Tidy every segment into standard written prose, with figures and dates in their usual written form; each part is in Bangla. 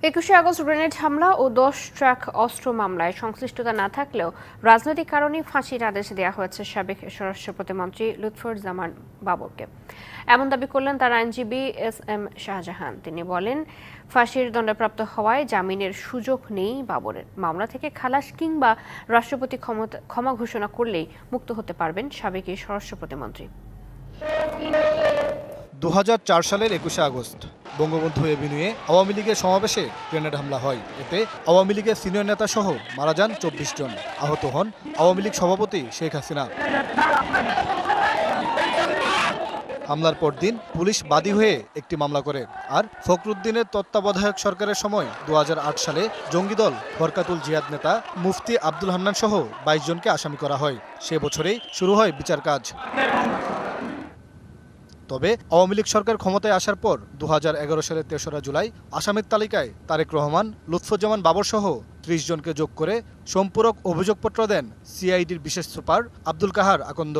21শে আগস্ট গ্রেনেড হামলা ও 10 ট্রাক অস্ত্র মামলায় সংশ্লিষ্টতা না থাকলেও রাজনৈতিক কারণে ফাঁসির আদেশ দেওয়া হয়েছে সাবেক স্বরাষ্ট্র প্রতিমন্ত্রী লুৎফুজ্জামান বাবরকে। এমন দাবি করলেন তার আইনজীবী SM শাহজাহান। তিনি বলেন, ফাঁসির দণ্ডপ্রাপ্ত হওয়ায় জামিনের সুযোগ নেই বাবরের। মামলা থেকে খালাস কিংবা রাষ্ট্রপতি ক্ষমা ঘোষণা করলেই মুক্ত হতে পারবেন সাবেক স্বরাষ্ট্র প্রতিমন্ত্রী। 2004 সালের 21শে আগস্ট বঙ্গবন্ধু এভিনিউয়ে আওয়ামী লীগের সমাবেশে গ্রেনেড হামলা হয়। এতে আওয়ামী লীগের সিনিয়র নেতা সহ মারা যান 24 জন। আহত হন আওয়ামী লীগ সভাপতি শেখ হাসিনা। হামলার পরদিন পুলিশ বাদী হয়ে একটি মামলা করে। আর ফখরুদ্দিনের তত্ত্বাবধায়ক সরকারের সময় 2008 সালে জঙ্গি দল বরকাতুল জিহাদ নেতা মুফতি আব্দুল হান্নান সহ 22 জনকে আসামি করা হয়। সে বছরেই শুরু হয় বিচার কাজ। তবে আওয়ামী লীগ সরকার ক্ষমতায় আসার পর 2011 সালের 3রা জুলাই আসামির তালিকায় তারেক রহমান, লুৎফুজ্জামান বাবর সহ 30 জনকে যোগ করে সম্পূরক অভিযোগপত্র দেন সিআইডির বিশেষ সুপার আব্দুল কাহার আকন্দ।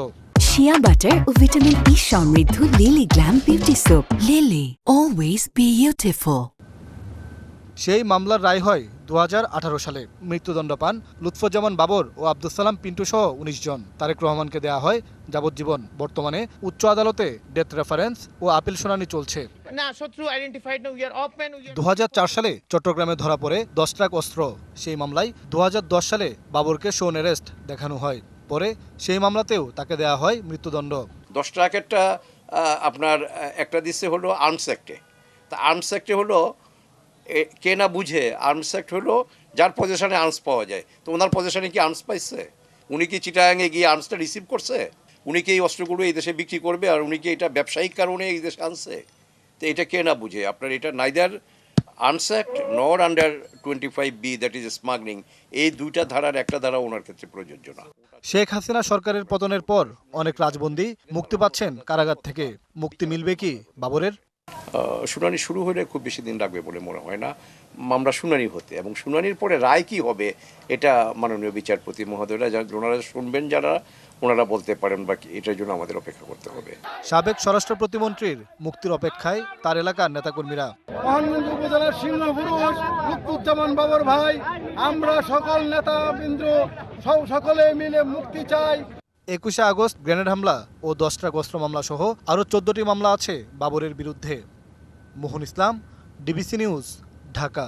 শিয়া বাটার ও ভিটামিন ই সমৃদ্ধ lily glam beauty soap. Lily, always beautiful. সেই মামলার রায় হয় 2018 সালে। মৃত্যুদণ্ড পান লুৎফুজ্জামান বাবর ও আব্দুল সালাম পিন্টু সহ 19 জন। তারেক রহমানকে দেয়া হয় যাবজ্জীবন। বর্তমানে উচ্চ আদালতে ডেথ রেফারেন্স ও আপিল শুনানি চলছে। 2004 সালে চট্টগ্রামে ধরা পড়ে 10 ট্রাক অস্ত্র। সেই মামলায় 2010 সালে বাবরকে শোন অ্যারেস্ট দেখানো হয়। পরে সেই মামলাতেও তাকে দেয়া হয় মৃত্যুদণ্ড। 10 ট্রাকেরটা আপনার একটা দিচ্ছে হলো আর্মস অ্যাক্টে। তা আর্মস অ্যাক্টে হলো কে না বুঝে, আর্মস অ্যাক্ট হলো যার পজিশনে আর্মস পাওয়া যায়। তো ওনার পজিশনে কি আর্মস পাইছে? উনি কি চিটাগাঙে গিয়ে আর্মসটা রিসিভ করছে? উনি কি এই অস্ত্রগুলো এই দেশে বিক্রি করবে? আর উনি কি এটা ব্যবসায়িক কারণে এই দেশে আনছে? তো এটা কে না বুঝে। আপনার এটা নাইদার আর্মস অ্যাক্ট নর under 25B, that is smuggling, এই দুইটা ধারার একটা ধারা ওনার ক্ষেত্রে প্রযোজ্য না। শেখ হাসিনা সরকারের পতনের পর অনেক রাজবন্দী মুক্তি পাচ্ছেন কারাগার থেকে। মুক্তি মিলবে কি বাবরের? শুনানি শুরু হলে খুব বেশি দিন লাগবে বলে মনে হয় না। মামলা শুনানি হতে, এবং শুনানির পরে রায় কি হবে এটা মাননীয় বিচারপতি মহোদয়রা ওনারা শুনবেন, যারা ওনারা বলতে পারেন, বা এটার জন্য আমাদের অপেক্ষা করতে হবে। সাবেক স্বরাষ্ট্র প্রতিমন্ত্রীর মুক্তির অপেক্ষায় তার এলাকার নেতাকর্মীরা। মহানগঞ্জ উপজেলার সিংহপুরুষ লুৎফুজ্জামান বাবর ভাই, আমরা সকল নেতাবৃন্দ সকলে মিলে মুক্তি চাই। 21শে আগস্ট গ্রেনেড হামলা ও 10 ট্রাক অস্ত্র মামলা সহ আরও 14টি মামলা আছে বাবরের বিরুদ্ধে। মোহন ইসলাম, ডিবিসি নিউজ, ঢাকা।